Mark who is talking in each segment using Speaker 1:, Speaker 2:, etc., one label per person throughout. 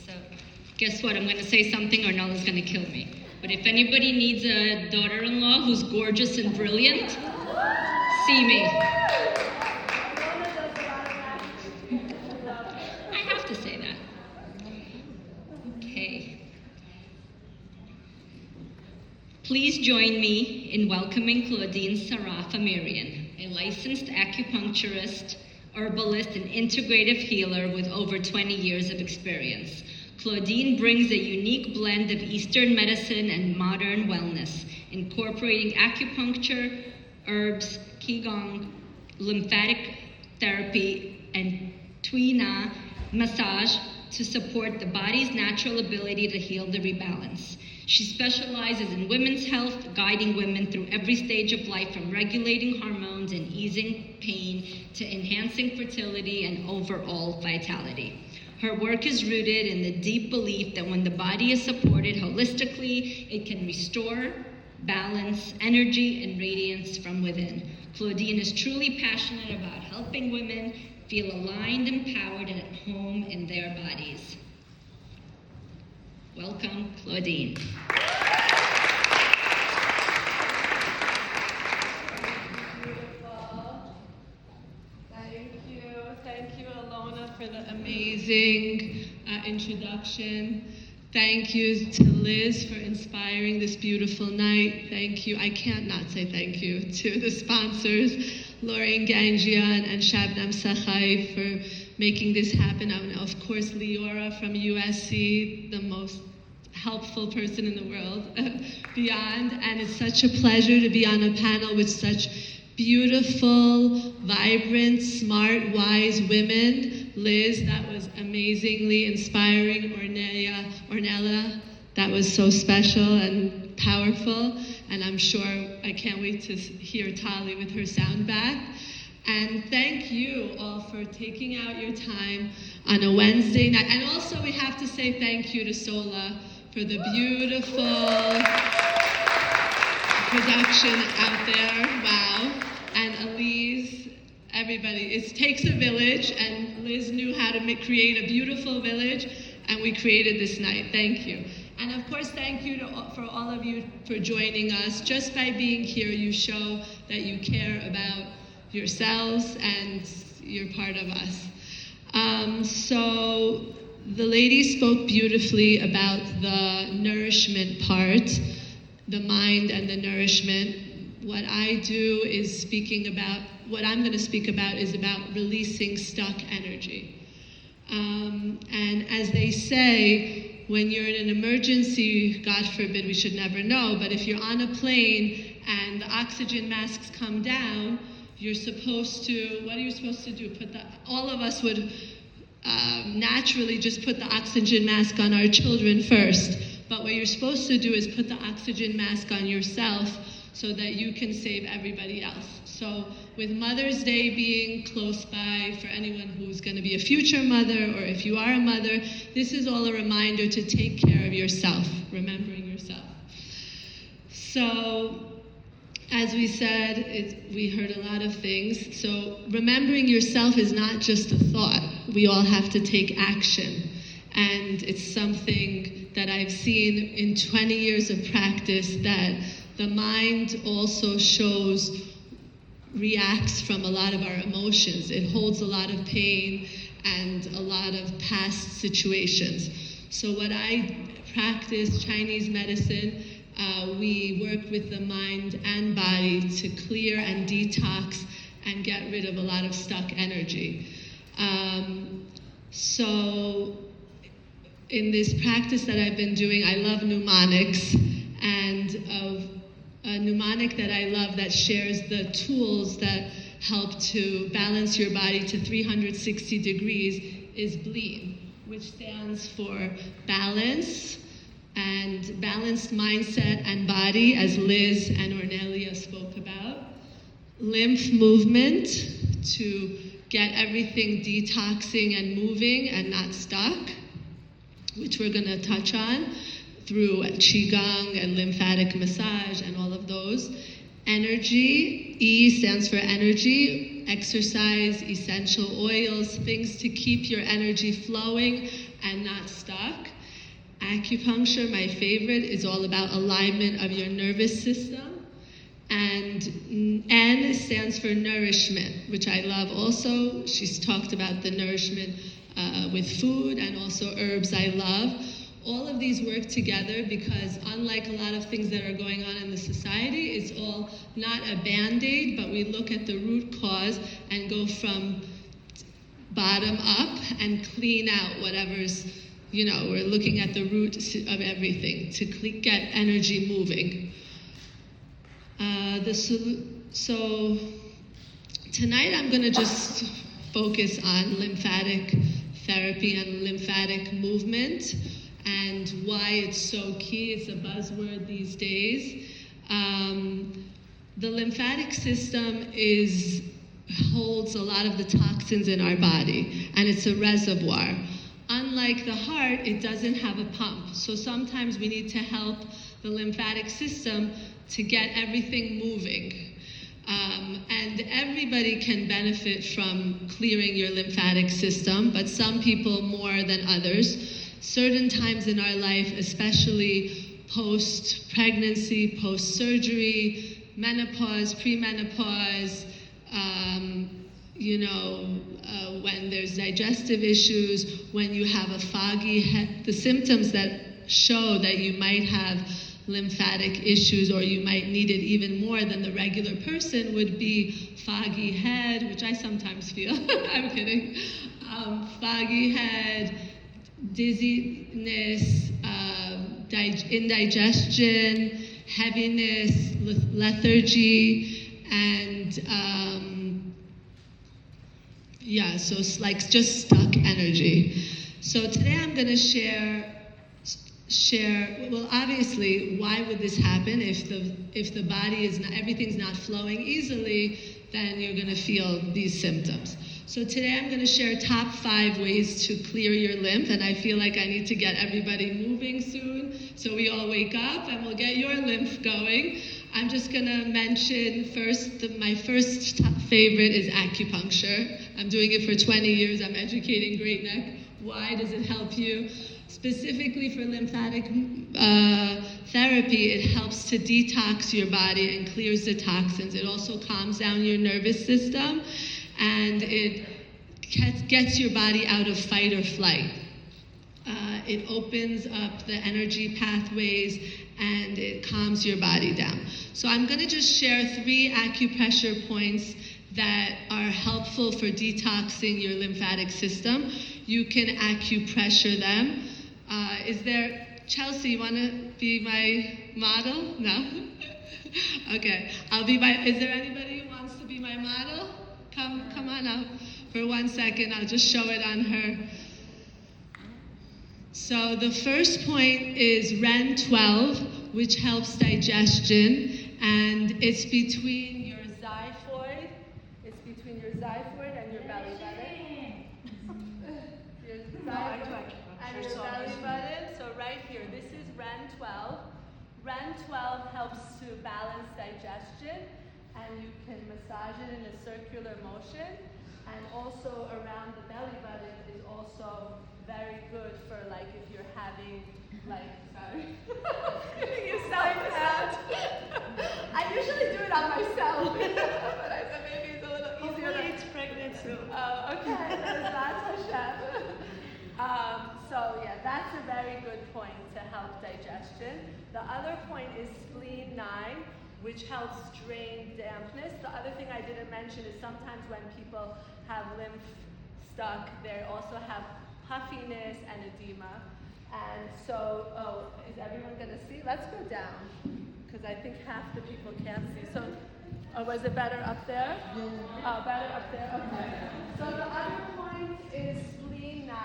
Speaker 1: So guess what? I'm going to say something or Nala's going to kill me. But if anybody needs a daughter-in-law who's gorgeous and brilliant, see me. I have to say that. Okay. Please join me in welcoming Claudine Sarraf Amirian, a licensed acupuncturist, herbalist, and integrative healer with over 20 years of experience. Claudine brings a unique blend of Eastern medicine and modern wellness, incorporating acupuncture, herbs, qigong, lymphatic therapy, and Tui Na massage to support the body's natural ability to heal the rebalance. She specializes in women's health, guiding women through every stage of life, from regulating hormones and easing pain to enhancing fertility and overall vitality. Her work is rooted in the deep belief that when the body is supported holistically, it can restore, balance, energy, and radiance from within. Claudine is truly passionate about helping women feel aligned, empowered, and at home in their bodies. Welcome, Claudine.
Speaker 2: Thank you, Alona, for the amazing introduction. Thank you to Liz for inspiring this beautiful night. Thank you. I can't not say thank you to the sponsors, Lorraine Ganjian and Shabnam Sachai, for making this happen. And of course, Leora from USC, the most helpful person in the world, beyond. And it's such a pleasure to be on a panel with such beautiful, vibrant, smart, wise women. Liz, that was amazingly inspiring. Ornella, that was so special and powerful. And I'm sure, I can't wait to hear Tali with her sound back. And thank you all for taking out your time on a Wednesday night. And also we have to say thank you to Sola for the beautiful production out there. Wow. And Elise, everybody. It takes a village, and Liz knew how to create a beautiful village, and we created this night. Thank you. And of course, thank you for all of you for joining us. Just by being here, you show that you care about yourselves and you're part of us. So the lady spoke beautifully about the nourishment part, the mind and the nourishment. What I do is what I'm going to speak about is about releasing stuck energy. And as they say, when you're in an emergency, God forbid, we should never know, but if you're on a plane and the oxygen masks come down, you're supposed to, what are you supposed to do? All of us would naturally just put the oxygen mask on our children first. But what you're supposed to do is put the oxygen mask on yourself so that you can save everybody else. So with Mother's Day being close by for anyone who's going to be a future mother, or if you are a mother, this is all a reminder to take care of yourself, remembering yourself. So as we said, we heard a lot of things. So remembering yourself is not just a thought. We all have to take action. And it's something that I've seen in 20 years of practice, that the mind also reacts from a lot of our emotions. It holds a lot of pain and a lot of past situations. So what I practice, Chinese medicine, we work with the mind and body to clear and detox and get rid of a lot of stuck energy. So in this practice that I've been doing, I love mnemonics, and a mnemonic that I love that shares the tools that help to balance your body to 360 degrees is BLEAM, which stands for balance and balanced mindset and body, as Liz and Ornelia spoke about. Lymph movement, to get everything detoxing and moving and not stuck, which we're going to touch on through Qigong and lymphatic massage and all of those. Energy, E stands for energy, exercise, essential oils, things to keep your energy flowing and not stuck. Acupuncture, my favorite, is all about alignment of your nervous system. And N stands for nourishment, which I love also. She's talked about the nourishment with food and also herbs I love. All of these work together because unlike a lot of things that are going on in the society, it's all not a Band-Aid, but we look at the root cause and go from bottom up and clean out whatever's, we're looking at the root of everything to get energy moving. So tonight I'm going to just focus on lymphatic therapy and lymphatic movement and why it's so key. It's a buzzword these days. The lymphatic system holds a lot of the toxins in our body, and it's a reservoir. Unlike the heart, it doesn't have a pump. So sometimes we need to help the lymphatic system to get everything moving. And everybody can benefit from clearing your lymphatic system, but some people more than others. Certain times in our life, especially post-pregnancy, post-surgery, menopause, premenopause, when there's digestive issues, when you have a foggy head, the symptoms that show that you might have lymphatic issues or you might need it even more than the regular person would be foggy head, which I sometimes feel, I'm kidding, foggy head, dizziness, indigestion, heaviness, lethargy, and so it's like just stuck energy. So today I'm going to share, well, obviously, why would this happen? If the body is not, everything's not flowing easily, then you're going to feel these symptoms. So today I'm going to share top 5 ways to clear your lymph, and I feel like I need to get everybody moving soon, so we all wake up and we'll get your lymph going. I'm just going to mention first, my first top favorite is acupuncture. I'm doing it for 20 years. I'm educating Great Neck. Why does it help you? Specifically for lymphatic therapy, it helps to detox your body and clears the toxins. It also calms down your nervous system, and it gets your body out of fight or flight. It opens up the energy pathways, and it calms your body down. So I'm going to just share 3 acupressure points that are helpful for detoxing your lymphatic system. You can acupressure them. Is there, Chelsea, you want to be my model? No? Okay, is there anybody who wants to be my model? Come on up for 1 second. I'll just show it on her. So the first point is REN 12, which helps digestion, and it's between your xiphoid. It's between your xiphoid and your belly button. Your xiphoid and your belly button. So right here, this is REN 12. REN 12 helps to balance digestion, and you can massage it in a circular motion. And also around the belly button is also very good for if you're having sorry. You sound bad. I usually do it on myself, but I said maybe it's a little easier.
Speaker 3: Hopefully it's pregnant soon.
Speaker 2: Oh, okay. That's Hashem. So yeah, that's a very good point to help digestion. The other point is spleen 9, which helps drain dampness. The other thing I didn't mention is sometimes when people have lymph stuck, they also have puffiness and edema. And so, is everyone going to see? Let's go down, because I think half the people can't see. So, was it better up there? Yeah. Oh, better up there? Okay. So the other point is spleen 9.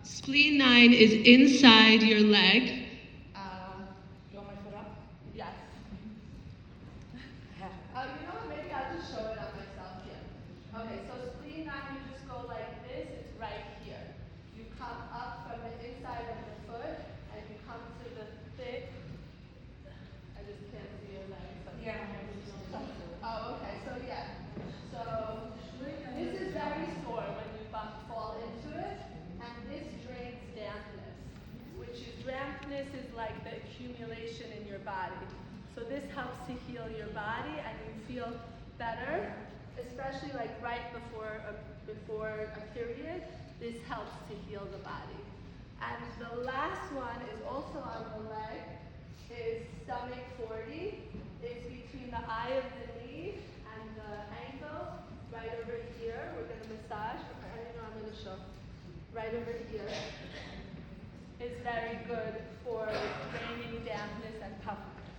Speaker 2: Spleen 9 is inside your leg.
Speaker 3: Do you want my foot up?
Speaker 2: Yes. Maybe I'll just show it on myself here. Okay, so spleen 9, you just go like this. It's right here. You come up from the inside of the foot, and you come to the thick. I just can't see it. like the accumulation in your body. So this helps to heal your body and you feel better, especially like right before a period. This helps to heal the body. And the last one is also on the leg, is stomach 40. It's between the eye of the knee and the ankle, right over here. We're going to massage. I don't know, I'm going to show. Right over here. It's very good for draining dampness and puffiness.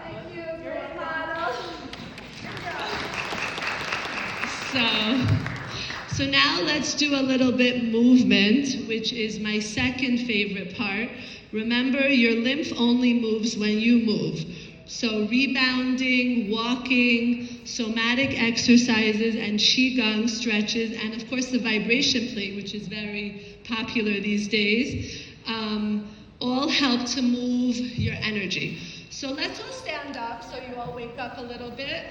Speaker 2: Thank you, great model. So now let's do a little bit movement, which is my second favorite part. Remember, your lymph only moves when you move. So rebounding, walking, somatic exercises, and qigong stretches, and of course the vibration plate, which is very popular these days, all help to move your energy. So let's all stand up so you all wake up a little bit.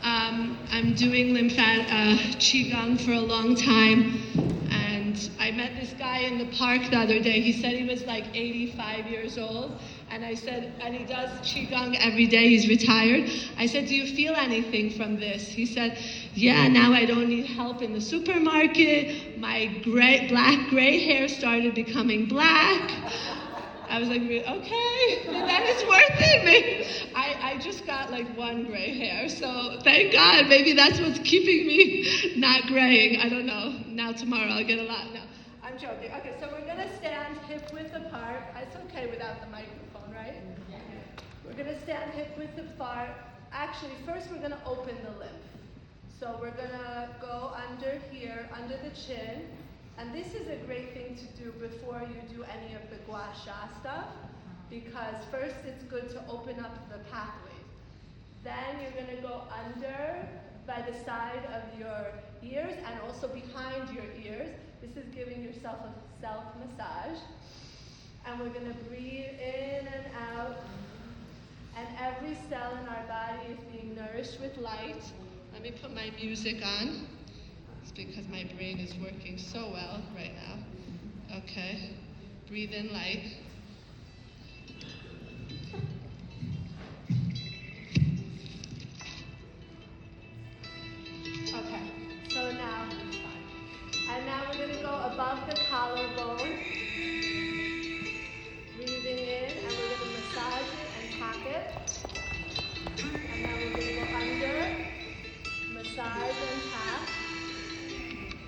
Speaker 2: I'm doing qigong for a long time, and I met this guy in the park the other day. He said he was like 85 years old, and I said, and he does qigong every day. He's retired. I said, do you feel anything from this? He said, yeah, now I don't need help in the supermarket. My black gray hair started becoming black. I was like, okay, then it's worth it. I just got like one gray hair, so thank God. Maybe that's what's keeping me not graying. I don't know. Now tomorrow I'll get a lot. No, I'm joking. Okay, so we're gonna stand hip width apart. It's okay without the microphone, right? Yeah. We're gonna stand hip width apart. Actually, first we're gonna open the lymph. So we're gonna go under here, under the chin. And this is a great thing to do before you do any of the gua sha stuff, because first it's good to open up the pathways. Then you're going to go under by the side of your ears and also behind your ears. This is giving yourself a self-massage. And we're going to breathe in and out. And every cell in our body is being nourished with light. Let me put my music on. It's because my brain is working so well right now. Okay. Breathe in light. Okay. So now, and now we're going to go above the collarbone. Breathing in, and we're going to massage it and tap it. And now we're going to go under, massage and tap.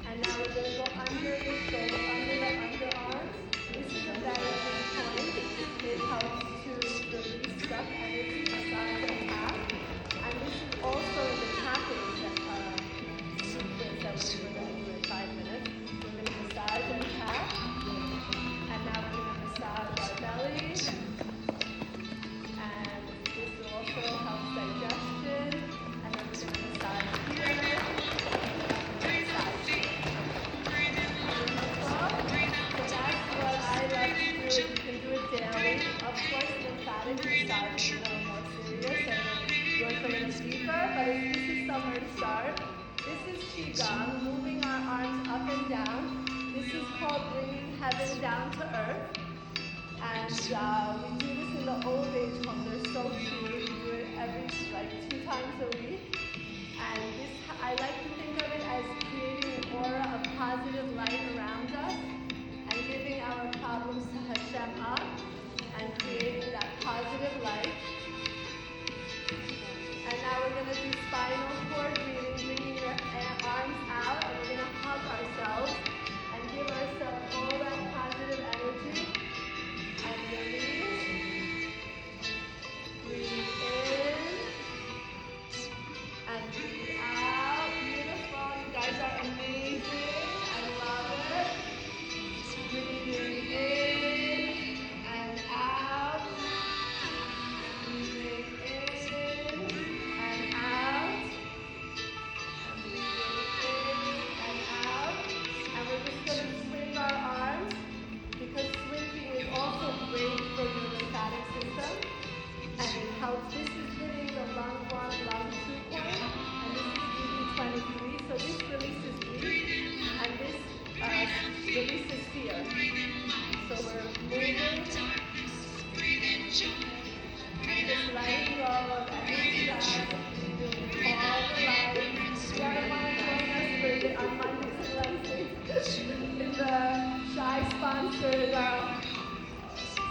Speaker 2: And now we're going to go under the shoulder, under the underarms. This is a very good point. It helps to release stuck energy, massage and tap. And this is also the tapping sequence that we're going to do in 5 minutes. We're going to massage and tap. And now we're going to massage our belly. And this will also help digestion. And then we're going to massage here. You can do it daily. Of course, lymphatic massage is a little more serious and work a little deeper, but this is somewhere to start. This is qigong, moving our arms up and down. This is called bringing heaven down to earth. And we do this in the old age home. They're so cute. We do it every 2 times a week. And this, I like to think of it as creating an aura of positive light around us, and giving our problems to Hashem up, and creating that positive light. And now we're going to do spinal cord breathing, bringing your arms out, and we're going to hug ourselves and give ourselves all that positive energy. And release. Breathe in. And breathe out. Beautiful. You guys are amazing. I love it. Breathing in and out. Breathing in and out. And breathing in and out. And we're just going to swing our arms, because swinging is also great for your lymphatic system. And it helps. This is hitting the lung 1, lung 2 point. And this is BB23. So this releases grief. And this releases fear. So we're moving
Speaker 3: Just letting go of any stress, doing all the light. You guys want to join us for on Mondays and Wednesdays in the Shy sponsored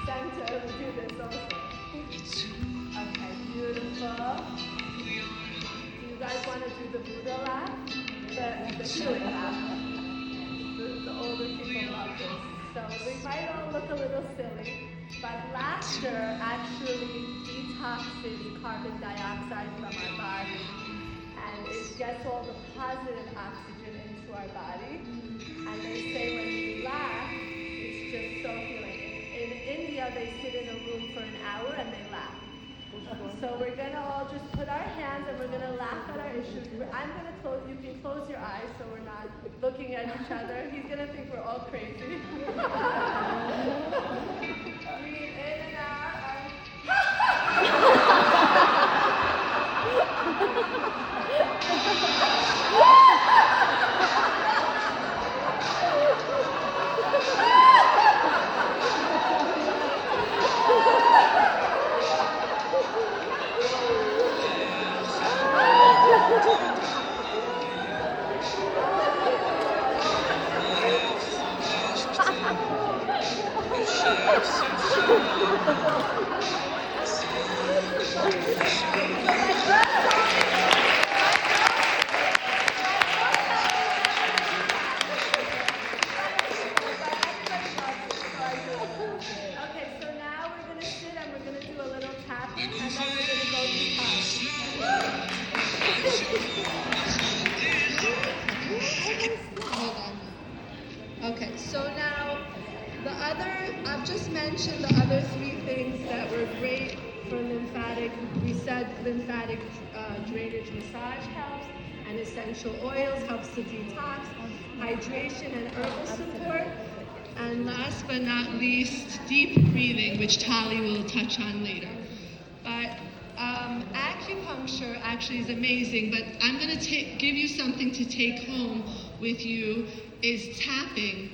Speaker 3: center. We do this also. Okay, beautiful. Do you guys want to do the Buddha laugh? The silly laugh. The older people love this. So we might all look a little silly, but laughter actually detoxes carbon dioxide from our body, and it gets all the positive oxygen into our body. And they say when you laugh, it's just so healing. In India, they sit in a room for an hour and they laugh. So we're gonna all just put our hands and we're gonna laugh at our issues. I'm gonna close, you can close your eyes so we're not looking at each other. He's gonna think we're all crazy. Breathe in and out. Okay, so now we're going to sit and we're going to do a little tapping and then we're going to go to time.
Speaker 2: Hold on. Okay, so now I've just mentioned the other three things that were great for lymphatic. We said lymphatic drainage massage helps, and essential oils helps to detox, hydration and herbal support, and last but not least, deep breathing, which Tali will touch on later. But acupuncture actually is amazing, but I'm going to give you something to take home with you, is tapping.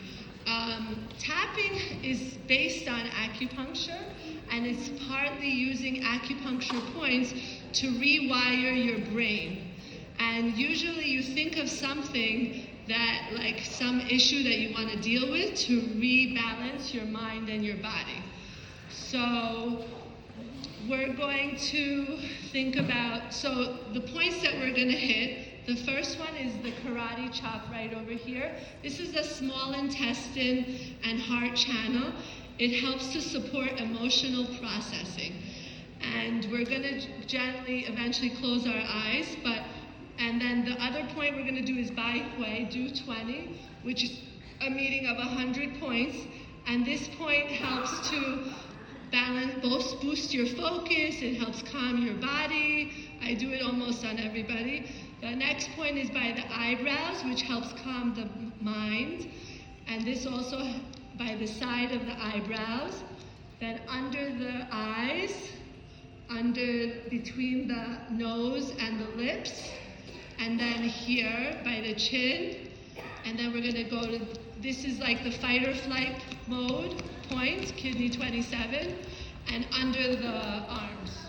Speaker 2: Tapping is based on acupuncture, and it's partly using acupuncture points to rewire your brain. And usually you think of something that, like some issue that you want to deal with, to rebalance your mind and your body. So we're going to think about, so the points that we're going to hit, the first one is the karate chop right over here. This is the small intestine and heart channel. It helps to support emotional processing. And we're going to gently eventually close our eyes, and then the other point we're going to do is Bai Hui, do 20, which is a meeting of 100 points. And this point helps to balance, both boost your focus, it helps calm your body. I do it almost on everybody. The next point is by the eyebrows, which helps calm the mind. And this also by the side of the eyebrows. Then under the eyes, between the nose and the lips. And then here by the chin. And then we're gonna go to, this is like the fight or flight mode point, kidney 27, and under the arms.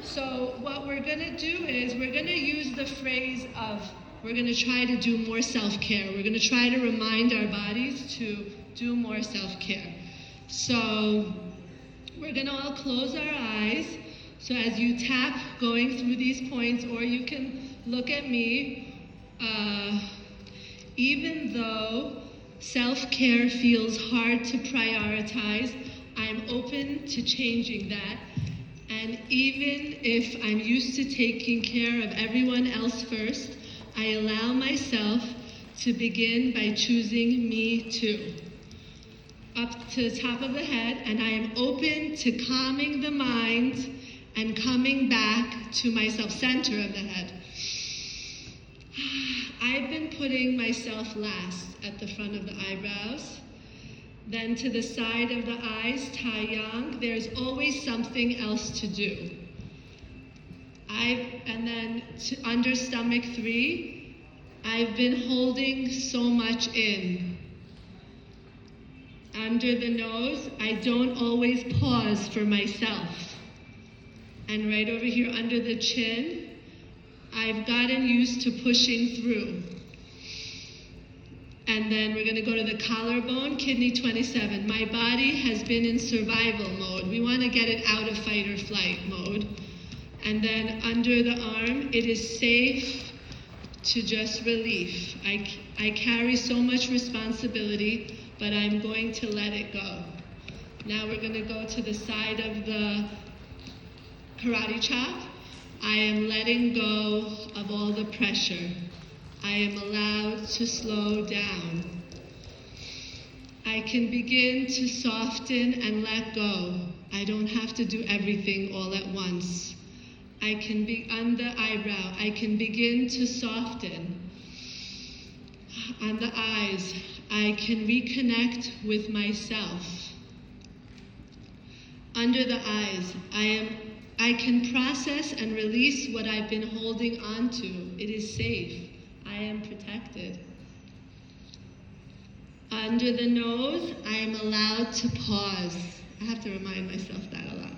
Speaker 2: So what we're gonna do is we're gonna use the phrase of, we're gonna try to do more self-care. We're gonna try to remind our bodies to do more self-care. So we're gonna all close our eyes. So as you tap going through these points, or you can look at me, even though self-care feels hard to prioritize, I'm open to changing that. And even if I'm used to taking care of everyone else first, I allow myself to begin by choosing me too. Up to the top of the head, and I am open to calming the mind and coming back to myself, center of the head. I've been putting myself last at the front of the eyebrows. Then to the side of the eyes, Tai Yang, there's always something else to do. And then under stomach 3, I've been holding so much in. Under the nose, I don't always pause for myself. And right over here under the chin, I've gotten used to pushing through. And then we're going to go to the collarbone, kidney 27. My body has been in survival mode. We want to get it out of fight or flight mode. And then under the arm, it is safe to just relief. I carry so much responsibility, but I'm going to let it go. Now we're going to go to the side of the karate chop. I am letting go of all the pressure. I am allowed to slow down. I can begin to soften and let go. I don't have to do everything all at once. I can be on the eyebrow. I can begin to soften. On the eyes, I can reconnect with myself. Under the eyes, I can process and release what I've been holding on to. It is safe. I am protected. Under the nose, I am allowed to pause. I have to remind myself that a lot.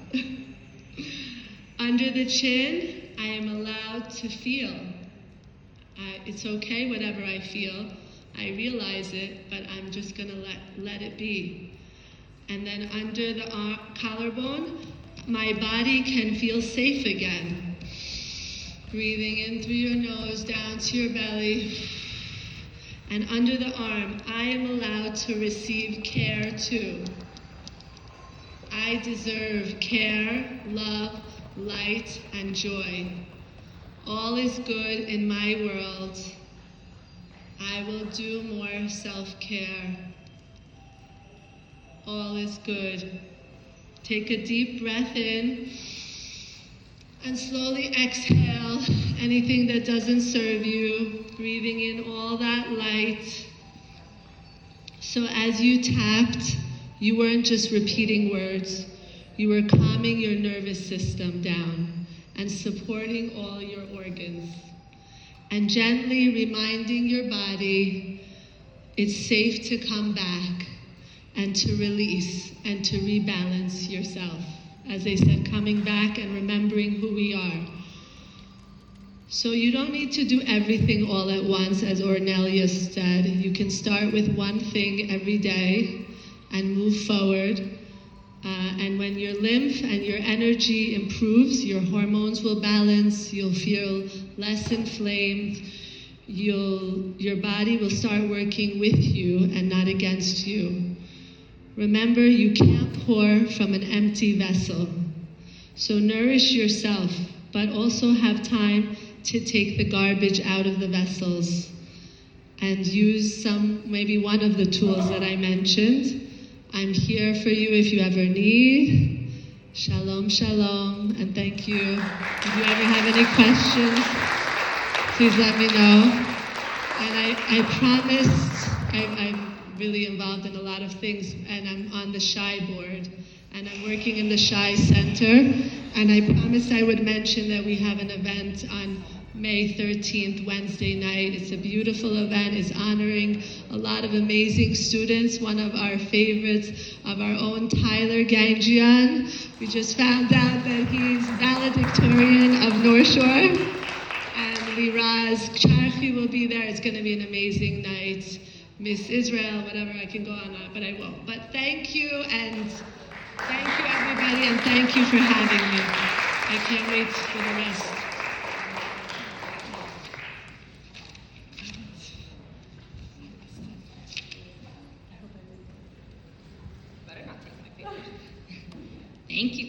Speaker 2: Under the chin, I am allowed to feel. It's okay, whatever I feel. I realize it, but I'm just going to let it be. And then under the collarbone, my body can feel safe again. Breathing in through your nose, down to your belly. And under the arm, I am allowed to receive care too. I deserve care, love, light, and joy. All is good in my world. I will do more self-care. All is good. Take a deep breath in and slowly exhale anything that doesn't serve you, breathing in all that light. So as you tapped, you weren't just repeating words, you were calming your nervous system down and supporting all your organs. And gently reminding your body it's safe to come back and to release and to rebalance yourself. As I said, coming back and remembering who we are. So you don't need to do everything all at once, as Ornelius said. You can start with one thing every day and move forward. And when your lymph and your energy improves, your hormones will balance, you'll feel less inflamed, your body will start working with you and not against you. Remember, you can't pour from an empty vessel. So nourish yourself, but also have time to take the garbage out of the vessels and use maybe one of the tools that I mentioned. I'm here for you if you ever need. Shalom, shalom, and thank you. If you ever have any questions, please let me know. And I promised, I'm really involved in a lot of things, and I'm on the SHI board, and I'm working in the SHI Center, and I promised I would mention that we have an event on May 13th, Wednesday night. It's a beautiful event. It's honoring a lot of amazing students. One of our favorites of our own, Tyler Ganjian. We just found out that he's valedictorian of North Shore. And Liraz Charchi will be there. It's going to be an amazing night. Miss Israel, whatever, I can go on, but I won't. But thank you, and thank you everybody, and thank you for having me. I can't wait for the rest.
Speaker 1: Thank you.